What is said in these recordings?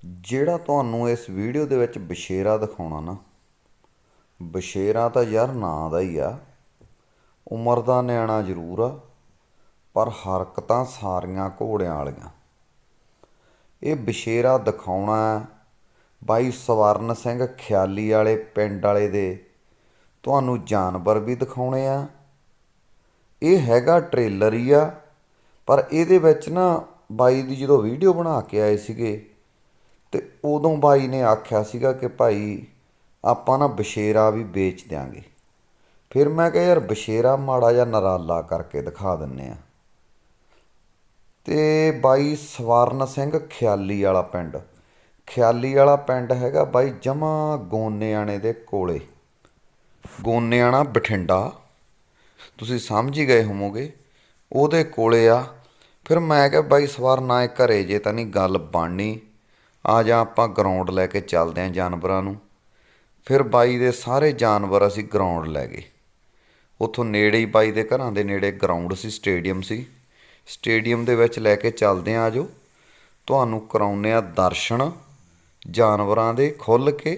ਜਿਹੜਾ ਤੁਹਾਨੂੰ ਇਸ ਵੀਡੀਓ ਦੇ ਵਿੱਚ ਬਸ਼ੇਰਾ ਦਿਖਾਉਣਾ ਨਾ, ਬਸ਼ੇਰਾ ਤਾਂ ਯਾਰ ਨਾਂ ਦਾ ਹੀ ਆ। ਉਮਰ ਦਾ ਨਿਆਣਾ ਜ਼ਰੂਰ ਆ, ਪਰ ਹਰਕਤਾਂ ਸਾਰੀਆਂ ਘੋੜਿਆਂ ਵਾਲੀਆਂ। ਇਹ ਬਸ਼ੇਰਾ ਦਿਖਾਉਣਾ ਬਾਈ ਸਵਰਨ ਸਿੰਘ ਖਿਆਲੀ ਵਾਲੇ ਪਿੰਡ ਵਾਲੇ ਦੇ। ਤੁਹਾਨੂੰ ਜਾਨਵਰ ਵੀ ਦਿਖਾਉਣੇ ਆ। ਇਹ ਹੈਗਾ ਟ੍ਰੇਲਰ ਹੀ ਆ, ਪਰ ਇਹਦੇ ਵਿੱਚ ਨਾ ਬਾਈ ਦੀ ਜਦੋਂ ਵੀਡੀਓ ਬਣਾ ਕੇ ਆਏ ਸੀਗੇ ਤੇ ਉਦੋਂ ਬਾਈ ਨੇ ਆਖਿਆ ਸੀਗਾ ਕਿ ਭਾਈ ਆਪਾਂ ਨਾ ਬਸ਼ੇਰਾ ਵੀ ਵੇਚ ਦਿਆਂਗੇ। ਫਿਰ ਮੈਂ ਕਿਹਾ ਯਾਰ ਬਸ਼ੇਰਾ ਮਾੜਾ ਜਿਹਾ ਨਰਾਲਾ ਕਰਕੇ ਦਿਖਾ ਦਿੰਨੇ ਆ। ਤੇ ਬਾਈ ਸਵਰਨ ਸਿੰਘ ਖਿਆਲੀ ਵਾਲਾ ਪਿੰਡ ਹੈਗਾ ਬਾਈ ਜਮਾਂ ਗੋਨੇਆਣੇ ਦੇ ਕੋਲੇ। ਗੋਨੇਆਣਾ ਬਠਿੰਡਾ, ਤੁਸੀਂ ਸਮਝ ਹੀ ਗਏ ਹੋਵੋਗੇ, ਉਹਦੇ ਕੋਲੇ ਆ। ਫਿਰ ਮੈਂ ਕਿਹਾ ਬਾਈ ਸਵਰਨ ਆਏ ਘਰੇ ਜੇ ਤਾਂ ਨਹੀਂ ਗੱਲ ਬਣਨੀ, ਆ ਜਾ ਆਪਾਂ ਗਰਾਊਂਡ ਲੈ ਕੇ ਚੱਲਦੇ ਹਾਂ ਜਾਨਵਰਾਂ ਨੂੰ। ਫਿਰ ਬਾਈ ਦੇ ਸਾਰੇ ਜਾਨਵਰ ਅਸੀਂ ਗਰਾਊਂਡ ਲੈ ਗਏ। ਉੱਥੋਂ ਨੇੜੇ ਹੀ ਬਾਈ ਦੇ ਘਰਾਂ ਦੇ ਨੇੜੇ ਗਰਾਊਂਡ ਸੀ, ਸਟੇਡੀਅਮ ਸੀ। ਸਟੇਡੀਅਮ ਦੇ ਵਿੱਚ ਲੈ ਕੇ ਚੱਲਦੇ ਹਾਂ, ਆ ਜਾਓ ਤੁਹਾਨੂੰ ਕਰਾਉਂਦੇ ਹਾਂ ਦਰਸ਼ਨ ਜਾਨਵਰਾਂ ਦੇ ਖੁੱਲ੍ਹ ਕੇ,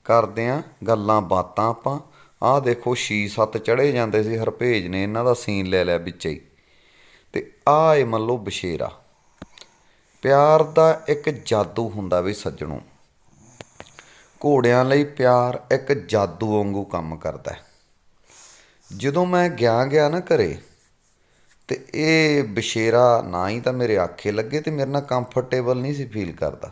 ਕਰਦੇ ਹਾਂ ਗੱਲਾਂ ਬਾਤਾਂ ਆਪਾਂ। ਆਹ ਦੇਖੋ 6-7 ਚੜ੍ਹੇ ਜਾਂਦੇ ਸੀ, ਹਰਭੇਜ ਨੇ ਇਹਨਾਂ ਦਾ ਸੀਨ ਲੈ ਲਿਆ ਵਿੱਚ ਹੀ। ਅਤੇ ਆਹ ਏ ਮੰਨ ਲਓ ਬਸ਼ੇਰਾ। ਪਿਆਰ ਦਾ ਇੱਕ ਜਾਦੂ ਹੁੰਦਾ ਵੀ ਸੱਜਣੋ, ਘੋੜਿਆਂ ਲਈ ਪਿਆਰ ਇੱਕ ਜਾਦੂ ਵਾਂਗੂ ਕੰਮ ਕਰਦਾ। ਜਦੋਂ ਮੈਂ ਗਿਆ ਨਾ ਘਰੇ, ਤੇ ਇਹ ਬਸ਼ੇਰਾ ਨਾ ਹੀ ਤਾਂ ਮੇਰੇ ਆਖੇ ਲੱਗੇ ਤੇ ਮੇਰੇ ਨਾਲ ਕੰਫਰਟੇਬਲ ਨਹੀਂ ਸੀ ਫੀਲ ਕਰਦਾ।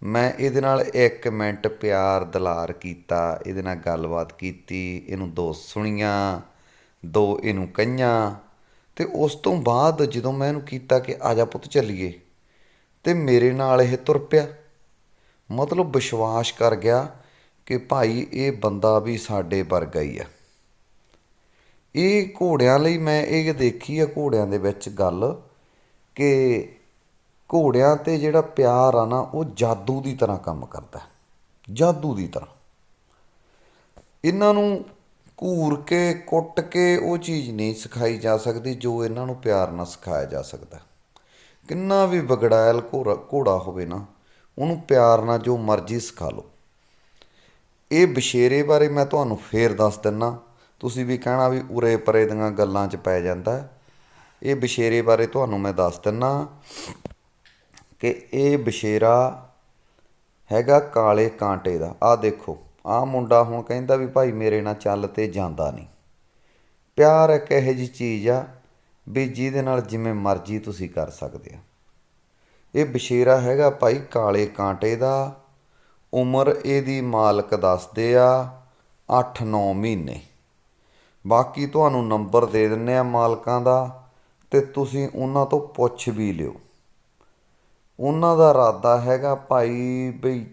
ਮੈਂ ਇਹਦੇ ਨਾਲ 1 ਮਿੰਟ ਪਿਆਰ ਦੁਲਾਰ ਕੀਤਾ, ਇਹਦੇ ਨਾਲ ਗੱਲਬਾਤ ਕੀਤੀ, ਇਹਨੂੰ 2 ਸੁਣੀਆਂ, 2 ਇਹਨੂੰ ਕਹੀਆਂ। ਅਤੇ ਉਸ ਤੋਂ ਬਾਅਦ ਜਦੋਂ ਮੈਂ ਇਹਨੂੰ ਕੀਤਾ ਕਿ ਆ ਜਾ ਪੁੱਤ ਚੱਲੀਏ, ਅਤੇ ਮੇਰੇ ਨਾਲ ਇਹ ਤੁਰ ਪਿਆ। ਮਤਲਬ ਵਿਸ਼ਵਾਸ ਕਰ ਗਿਆ ਕਿ ਭਾਈ ਇਹ ਬੰਦਾ ਵੀ ਸਾਡੇ ਵਰਗਾ ਹੀ ਆ। ਇਹ ਘੋੜਿਆਂ ਲਈ ਮੈਂ ਇਹ ਦੇਖੀ ਆ ਘੋੜਿਆਂ ਦੇ ਵਿੱਚ ਗੱਲ, ਕਿ ਘੋੜਿਆਂ 'ਤੇ ਜਿਹੜਾ ਪਿਆਰ ਆ ਨਾ ਉਹ ਜਾਦੂ ਦੀ ਤਰ੍ਹਾਂ ਕੰਮ ਕਰਦਾ, ਜਾਦੂ ਦੀ ਤਰ੍ਹਾਂ। ਇਹਨਾਂ ਨੂੰ ਘੂਰ ਕੇ ਕੁੱਟ ਕੇ ਉਹ ਚੀਜ਼ ਨਹੀਂ ਸਿਖਾਈ ਜਾ ਸਕਦੀ ਜੋ ਇਹਨਾਂ ਨੂੰ ਪਿਆਰ ਨਾਲ ਸਿਖਾਇਆ ਜਾ ਸਕਦਾ। ਕਿੰਨਾ ਵੀ ਵਿਗੜਾਇਲ ਘੋੜਾ ਹੋਵੇ ਨਾ, ਉਹਨੂੰ ਪਿਆਰ ਨਾਲ ਜੋ ਮਰਜ਼ੀ ਸਿਖਾ ਲਓ। ਇਹ ਬਸ਼ੇਰੇ ਬਾਰੇ ਮੈਂ ਤੁਹਾਨੂੰ ਫੇਰ ਦੱਸ ਦਿੰਦਾ, ਤੁਸੀਂ ਵੀ ਕਹਿਣਾ ਵੀ ਉਰੇ ਪਰੇ ਦੀਆਂ ਗੱਲਾਂ 'ਚ ਪੈ ਜਾਂਦਾ। ਇਹ ਬਸ਼ੇਰੇ ਬਾਰੇ ਤੁਹਾਨੂੰ ਮੈਂ ਦੱਸ ਦਿੰਦਾ ਕਿ ਇਹ ਬਸ਼ੇਰਾ ਹੈਗਾ ਕਾਲੇ ਕਾਂਟੇ ਦਾ। ਆਹ ਦੇਖੋ, ਆਹ ਮੁੰਡਾ ਹੁਣ ਕਹਿੰਦਾ ਵੀ ਭਾਈ ਮੇਰੇ ਨਾਲ ਚੱਲ, ਤੇ ਜਾਂਦਾ ਨਹੀਂ। ਪਿਆਰ ਇੱਕ ਇਹੋ ਜਿਹੀ ਚੀਜ਼ ਆ ਵੀ ਜਿਹਦੇ ਨਾਲ ਜਿਵੇਂ ਮਰਜ਼ੀ ਤੁਸੀਂ ਕਰ ਸਕਦੇ ਆ। ਇਹ ਬਸ਼ੇਰਾ ਹੈਗਾ ਭਾਈ ਕਾਲੇ ਕਾਂਟੇ ਦਾ। ਉਮਰ ਇਹਦੀ ਮਾਲਕ ਦੱਸਦੇ ਆ 8-9 ਮਹੀਨੇ। ਬਾਕੀ ਤੁਹਾਨੂੰ ਨੰਬਰ ਦੇ ਦਿੰਦੇ ਆ ਮਾਲਕਾਂ ਦਾ, ਅਤੇ ਤੁਸੀਂ ਉਹਨਾਂ ਤੋਂ ਪੁੱਛ ਵੀ ਲਿਓ। ਉਹਨਾਂ ਦਾ ਇਰਾਦਾ ਹੈਗਾ ਭਾਈ ਬਈ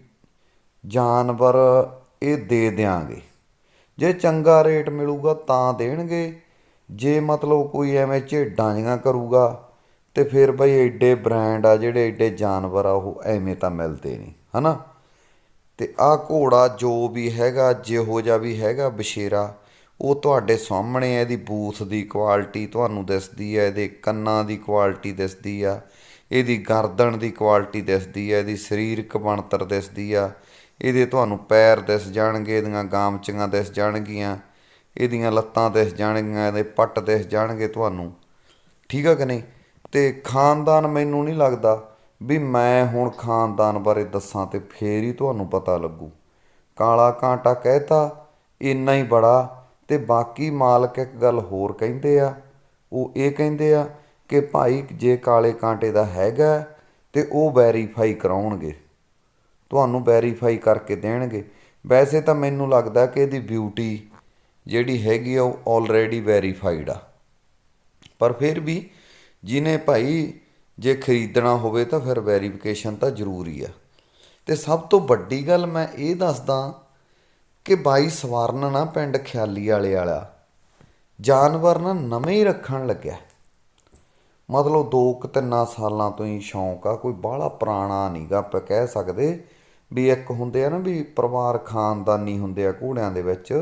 ਜਾਨਵਰ ਇਹ ਦੇ ਦਿਆਂਗੇ, ਜੇ ਚੰਗਾ ਰੇਟ ਮਿਲੂਗਾ ਤਾਂ ਦੇਣਗੇ। ਜੇ ਮਤਲਬ ਕੋਈ ਐਵੇਂ ਝੇਡਾਂ ਜਿਹੀਆਂ ਕਰੂਗਾ ਅਤੇ ਫਿਰ ਬਈ ਐਡੇ ਬ੍ਰਾਂਡ ਆ ਜਿਹੜੇ ਐਡੇ ਜਾਨਵਰ ਆ ਉਹ ਐਵੇਂ ਤਾਂ ਮਿਲਦੇ ਨਹੀਂ, ਹੈ ਨਾ। ਅਤੇ ਆਹ ਘੋੜਾ ਜੋ ਵੀ ਹੈਗਾ, ਜਿਹੋ ਜਿਹਾ ਵੀ ਹੈਗਾ ਬਸ਼ੇਰਾ, ਉਹ ਤੁਹਾਡੇ ਸਾਹਮਣੇ ਇਹਦੀ ਬੂਥ ਦੀ ਕੁਆਲਿਟੀ ਤੁਹਾਨੂੰ ਦਿਸਦੀ ਹੈ, ਇਹਦੇ ਕੰਨਾਂ ਦੀ ਕੁਆਲਿਟੀ ਦਿਸਦੀ ਆ, ਇਹਦੀ ਗਰਦਨ ਦੀ ਕੁਆਲਿਟੀ ਦਿਸਦੀ ਹੈ, ਇਹਦੀ ਸਰੀਰਕ ਬਣਤਰ ਦਿਸਦੀ ਆ, ਇਹਦੇ ਤੁਹਾਨੂੰ ਪੈਰ ਦਿਸ ਜਾਣਗੇ, ਇਹਦੀਆਂ ਗਾਮਚੀਆਂ ਦਿਸ ਜਾਣਗੀਆਂ, ਇਹਦੀਆਂ ਲੱਤਾਂ ਦਿਸ ਜਾਣਗੀਆਂ, ਇਹਦੇ ਪੱਟ ਦਿਸ ਜਾਣਗੇ ਤੁਹਾਨੂੰ, ਠੀਕ ਆ ਕਿ ਨਹੀਂ। ਅਤੇ ਖਾਨਦਾਨ ਮੈਨੂੰ ਨਹੀਂ ਲੱਗਦਾ ਵੀ ਮੈਂ ਹੁਣ ਖਾਨਦਾਨ ਬਾਰੇ ਦੱਸਾਂ ਅਤੇ ਫੇਰ ਹੀ ਤੁਹਾਨੂੰ ਪਤਾ ਲੱਗੂ। ਕਾਲਾ ਕਾਂਟਾ ਕਹਿਤਾ ਇੰਨਾ ਹੀ ਬੜਾ। ਅਤੇ ਬਾਕੀ ਮਾਲਕ ਇੱਕ ਗੱਲ ਹੋਰ ਕਹਿੰਦੇ ਆ, ਉਹ ਇਹ ਕਹਿੰਦੇ ਆ ਕਿ ਭਾਈ ਜੇ ਕਾਲੇ ਕਾਂਟੇ ਦਾ ਹੈਗਾ ਤਾਂ ਉਹ ਵੈਰੀਫਾਈ ਕਰਾਉਣਗੇ, ਤੁਹਾਨੂੰ ਵੈਰੀਫਾਈ ਕਰਕੇ ਦੇਣਗੇ। ਵੈਸੇ ਤਾਂ ਮੈਨੂੰ ਲੱਗਦਾ ਕਿ ਇਹਦੀ ਬਿਊਟੀ ਜਿਹੜੀ ਹੈਗੀ ਆ ਉਹ ਆਲਰੇਡੀ ਵੈਰੀਫਾਈਡ ਆ, ਪਰ ਫਿਰ ਵੀ ਜਿਹਨੇ ਭਾਈ ਜੇ ਖਰੀਦਣਾ ਹੋਵੇ ਤਾਂ ਫਿਰ ਵੈਰੀਫਿਕੇਸ਼ਨ ਤਾਂ ਜ਼ਰੂਰੀ ਆ। ਅਤੇ ਸਭ ਤੋਂ ਵੱਡੀ ਗੱਲ ਮੈਂ ਇਹ ਦੱਸਦਾ ਕਿ ਬਾਈ ਸਵਰਨ ਨਾ ਪਿੰਡ ਖਿਆਲੀ ਵਾਲਾ ਜਾਨਵਰ ਨਾ ਨਵੇਂ ਹੀ ਰੱਖਣ ਲੱਗਿਆ। ਮਤਲਬ 2-3 ਸਾਲਾਂ ਤੋਂ ਹੀ ਸ਼ੌਂਕ ਆ, ਕੋਈ ਬਾਹਲਾ ਪੁਰਾਣਾ ਨਹੀਂ ਗਾ। ਆਪਾਂ ਕਹਿ ਸਕਦੇ ਵੀ ਇੱਕ ਹੁੰਦੇ ਆ ਨਾ ਵੀ ਪਰਿਵਾਰ ਖਾਨਦਾਨੀ ਹੁੰਦੇ ਆ ਘੋੜਿਆਂ ਦੇ ਵਿੱਚ,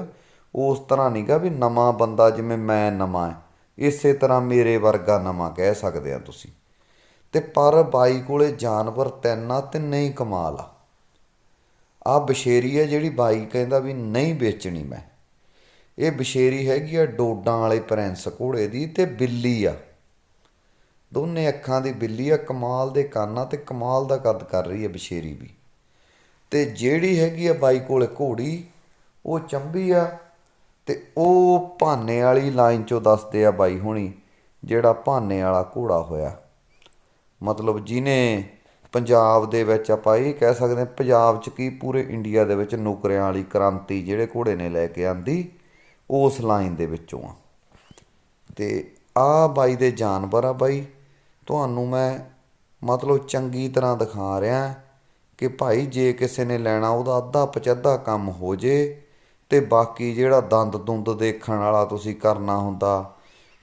ਉਸ ਤਰ੍ਹਾਂ ਨਹੀਂ ਗਾ ਵੀ ਨਵਾਂ ਬੰਦਾ ਜਿਵੇਂ ਮੈਂ ਨਵਾਂ ਹੈ, ਇਸੇ ਤਰ੍ਹਾਂ ਮੇਰੇ ਵਰਗਾ ਨਵਾਂ ਕਹਿ ਸਕਦੇ ਆ ਤੁਸੀਂ। ਤੇ ਪਰ ਬਾਈ ਕੋਲੇ ਜਾਨਵਰ ਤਿੰਨ ਆ, ਤਿੰਨੇ ਹੀ ਕਮਾਲ ਆ। ਆਹ ਬਸ਼ੇਰੀ ਹੈ ਜਿਹੜੀ ਬਾਈ ਕਹਿੰਦਾ ਵੀ ਨਹੀਂ ਵੇਚਣੀ ਮੈਂ, ਇਹ ਬਸ਼ੇਰੀ ਹੈਗੀ ਆ ਡੋਡਾਂ ਵਾਲੇ ਪ੍ਰਿੰਸ ਘੋੜੇ ਦੀ, ਤੇ ਬਿੱਲੀ ਆ, ਦੋਨੇ ਅੱਖਾਂ ਦੀ ਬਿੱਲੀ ਆ, ਕਮਾਲ ਦੇ ਕੰਨ ਆ ਤੇ ਕਮਾਲ ਦਾ ਕੱਦ ਕਰ ਰਹੀ ਹੈ ਬਸ਼ੇਰੀ ਵੀ। ਤੇ ਜਿਹੜੀ ਹੈਗੀ ਆ ਬਾਈ ਕੋਲੇ ਘੋੜੀ, ਉਹ ਚੰਬੀ ਆ, ਤੇ ਉਹ ਭਾਨੇ ਵਾਲੀ ਲਾਈਨ ਚੋਂ ਦੱਸਦੇ ਆ ਬਾਈ ਹੁਣੀ, ਜਿਹੜਾ ਭਾਨੇ ਵਾਲਾ ਘੋੜਾ ਹੋਇਆ, ਮਤਲਬ ਜਿਹਨੇ ਪੰਜਾਬ ਦੇ ਵਿੱਚ ਆਪਾਂ ਇਹ ਕਹਿ ਸਕਦੇ ਹਾਂ, ਪੰਜਾਬ 'ਚ ਕੀ ਪੂਰੇ ਇੰਡੀਆ ਦੇ ਵਿੱਚ ਨੌਕਰੀਆਂ ਵਾਲੀ ਕ੍ਰਾਂਤੀ ਜਿਹੜੇ ਘੋੜੇ ਨੇ ਲੈ ਕੇ ਆਂਦੀ, ਉਸ ਲਾਈਨ ਦੇ ਵਿੱਚੋਂ ਆ। ਤੇ ਆਹ ਬਾਈ ਦੇ ਜਾਨਵਰ ਆ ਬਾਈ, ਤੁਹਾਨੂੰ ਮੈਂ ਮਤਲਬ ਚੰਗੀ ਤਰ੍ਹਾਂ ਦਿਖਾ ਰਿਹਾ ਕਿ ਭਾਈ ਜੇ ਕਿਸੇ ਨੇ ਲੈਣਾ ਉਹਦਾ ਅੱਧਾ ਪਚੱਧਾ ਕੰਮ ਹੋ ਜੇ, ਤੇ ਬਾਕੀ ਜਿਹੜਾ ਦੰਦ ਦੁੰਦ ਦੇਖਣ ਵਾਲਾ ਤੁਸੀਂ ਕਰਨਾ ਹੁੰਦਾ,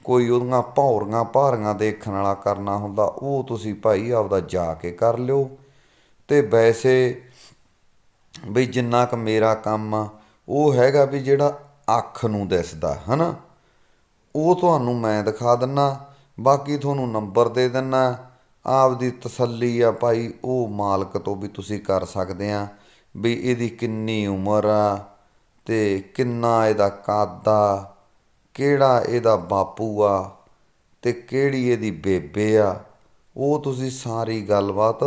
ਕੋਈ ਉਹਦੀਆਂ ਭੌਰੀਆਂ ਭਾਰੀਆਂ ਦੇਖਣ ਵਾਲਾ ਕਰਨਾ ਹੁੰਦਾ, ਉਹ ਤੁਸੀਂ ਭਾਈ ਆਪਦਾ ਜਾ ਕੇ ਕਰ ਲਿਓ। ਤੇ ਵੈਸੇ ਬਈ ਜਿੰਨਾ ਕੁ ਮੇਰਾ ਕੰਮ ਆ ਉਹ ਹੈਗਾ ਵੀ ਜਿਹੜਾ ਅੱਖ ਨੂੰ ਦਿਸਦਾ ਹੈ ਨਾ, ਉਹ ਤੁਹਾਨੂੰ ਮੈਂ ਦਿਖਾ ਦਿੰਦਾ, ਬਾਕੀ ਤੁਹਾਨੂੰ ਨੰਬਰ ਦੇ ਦਿੰਦਾ, ਆਪਦੀ ਤਸੱਲੀ ਆ ਭਾਈ ਉਹ ਮਾਲਕ ਤੋਂ ਵੀ ਤੁਸੀਂ ਕਰ ਸਕਦੇ ਆ ਵੀ ਇਹਦੀ ਕਿੰਨੀ ਉਮਰ ਆ, ਤੇ ਕਿੰਨਾ ਇਹਦਾ ਕੱਦ ਆ, ਕਿਹੜਾ ਇਹਦਾ ਬਾਪੂ ਆ, ਤੇ ਕਿਹੜੀ ਇਹਦੀ ਬੇਬੇ ਆ, ਉਹ ਤੁਸੀਂ ਸਾਰੀ ਗੱਲਬਾਤ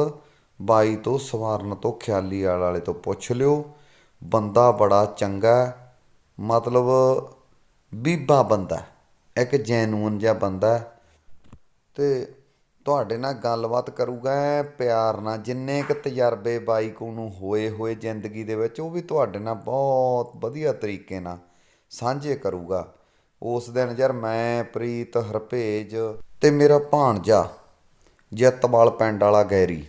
ਬਾਈ ਤੋਂ, ਸਵਰਨ ਤੋਂ, ਖਿਆਲੀਵਾਲ ਵਾਲੇ ਤੋਂ ਪੁੱਛ ਲਿਓ। ਬੰਦਾ ਬੜਾ ਚੰਗਾ, ਮਤਲਬ ਬੀਬਾ ਬੰਦਾ, ਇੱਕ ਜੈਨੂਨ ਜਿਹਾ ਬੰਦਾ, ਤੇ ਤੁਹਾਡੇ ਨਾਲ ਗੱਲਬਾਤ ਕਰੂਗਾ ਐਂ ਪਿਆਰ ਨਾਲ। ਜਿੰਨੇ ਕੁ ਤਜਰਬੇ ਬਾਈ ਕੋ ਨੂੰ ਹੋਏ ਜ਼ਿੰਦਗੀ ਦੇ ਵਿੱਚ, ਉਹ ਵੀ ਤੁਹਾਡੇ ਨਾਲ ਬਹੁਤ ਵਧੀਆ ਤਰੀਕੇ ਨਾਲ ਸਾਂਝੇ ਕਰੂਗਾ। ਉਸ ਦਿਨ ਯਾਰ ਮੈਂ, ਪ੍ਰੀਤ, ਹਰਭੇਜ ਤੇ ਮੇਰਾ ਭਾਣਜਾ ਜਿੱਤਵਾਲ ਪਿੰਡ ਵਾਲਾ ਗੈਰੀ,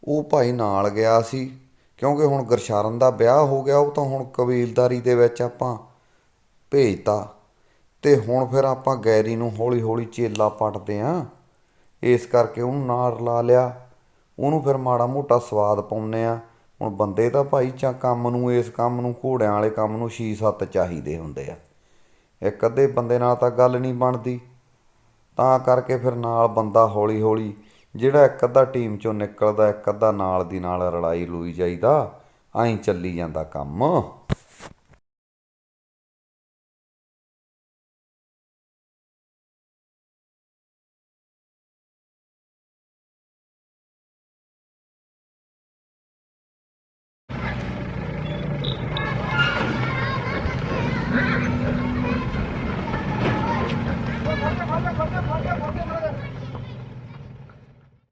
ਉਹ ਭਾਈ ਨਾਲ ਗਿਆ ਸੀ, ਕਿਉਂਕਿ ਹੁਣ ਗੁਰਸ਼ਰਨ ਦਾ ਵਿਆਹ ਹੋ ਗਿਆ, ਉਹ ਤਾਂ ਹੁਣ ਕਬੀਲਦਾਰੀ ਦੇ ਵਿੱਚ ਆਪਾਂ ਭੇਜਤਾ, ਤੇ ਹੁਣ ਫਿਰ ਆਪਾਂ ਗੈਰੀ ਨੂੰ ਹੌਲੀ ਹੌਲੀ ਚੇਲਾ ਪੱਟਦੇ ਹਾਂ, ਇਸ ਕਰਕੇ ਉਹਨੂੰ ਨਾਲ ਲਾ ਲਿਆ, ਉਹਨੂੰ ਫਿਰ ਮਾੜਾ ਮੋਟਾ ਸਵਾਦ ਪਾਉਂਦੇ ਹਾਂ। ਹੁਣ ਬੰਦੇ ਤਾਂ ਭਾਈ ਕੰਮ ਨੂੰ, ਇਸ ਕੰਮ ਨੂੰ, ਘੋੜਿਆਂ ਵਾਲੇ ਕੰਮ ਨੂੰ 6-7 ਚਾਹੀਦੇ ਹੁੰਦੇ ਆ, ਇੱਕ ਅੱਧੇ ਬੰਦੇ ਨਾਲ ਤਾਂ ਗੱਲ ਨਹੀਂ ਬਣਦੀ, ਤਾਂ ਕਰਕੇ ਫਿਰ ਨਾਲ ਬੰਦਾ ਹੌਲੀ ਹੌਲੀ ਜਿਹੜਾ ਇੱਕ ਅੱਧਾ ਟੀਮ 'ਚੋਂ ਨਿਕਲਦਾ, ਇੱਕ ਅੱਧਾ ਨਾਲ ਦੀ ਨਾਲ ਰਲਾਈ ਲੂਈ ਜਾਈਦਾ, ਐਂ ਚੱਲੀ ਜਾਂਦਾ ਕੰਮ।